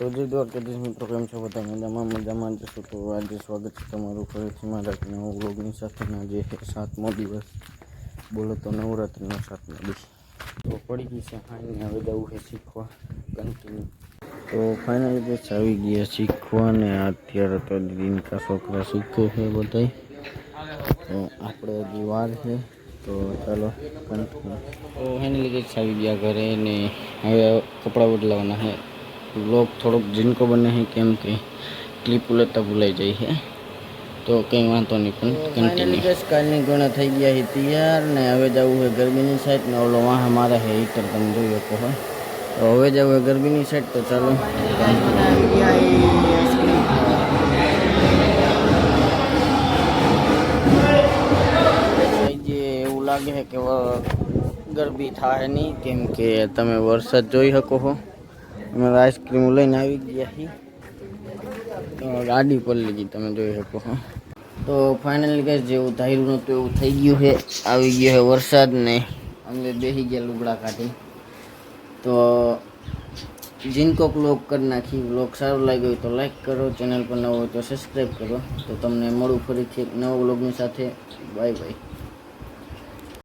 તો જે દ્વારકાધીશ મિત્રો કેમ છો બધા મજામાં જશો તો આજે સ્વાગત છે તમારું ફરીથી મારા નવા વ્લોગની સાથેના જે 7મો દિવસ બોલો તો નવરાત્રિનો 7મો દિવસ તો પડી ગઈ છે હાઈને હવે જવું છે શીખવા કન્ટિન્યુ તો ફાઇનલી બસ આવી ગયા શીખવા ને અત્યારે તો દીનકા છોકરા શીખે છે બધા તો આપણે હજી વાર છે તો ચાલો કન્ટિન્યુ તો ફાઇનલી બસ આવી ગયા ઘરે ને હવે કપડાં બદલાવાના છે ब्लॉग थोड़ोक जिनको बने हैं केम के क्लिप लेता भूलाई जाए है तो कई वाँधो नहीं कंटिन्यू बस कालनी घणा थी गया है तैयार ने हवे जવું है गर्मीनी साइड ने ओलो वहाँ हमारा है हीटर तुम જોઈ શકો हो तो हवे जવું है गर्मीनी साइड तो चलो એવું લાગે છે કે ગરબી થાય નહીં કેમ કે તમે વરસાદ જોઈ શકો છો અમે આઈસ્ક્રીમ લઈને આવી ગયા છીએ તો ગાડી પલળી ગઈ તમે જોઈ શકો છો તો ફાઇનલી ગાઈસ જેવું ધાર્યું નહોતું એવું થઈ ગયું છે આવી ગયો છે વરસાદ ને અમે બેસી ગયા લુગડા કાઢી તો जिनको व्लॉग कर नाखी व्लॉग सारो लाग्यो હોય તો લાઈક કરો ચેનલ પર નવો હોય તો સબસ્ક્રાઈબ કરો તો તમને મળું ફરીથી એક નવા વ્લોગની સાથે બાય બાય।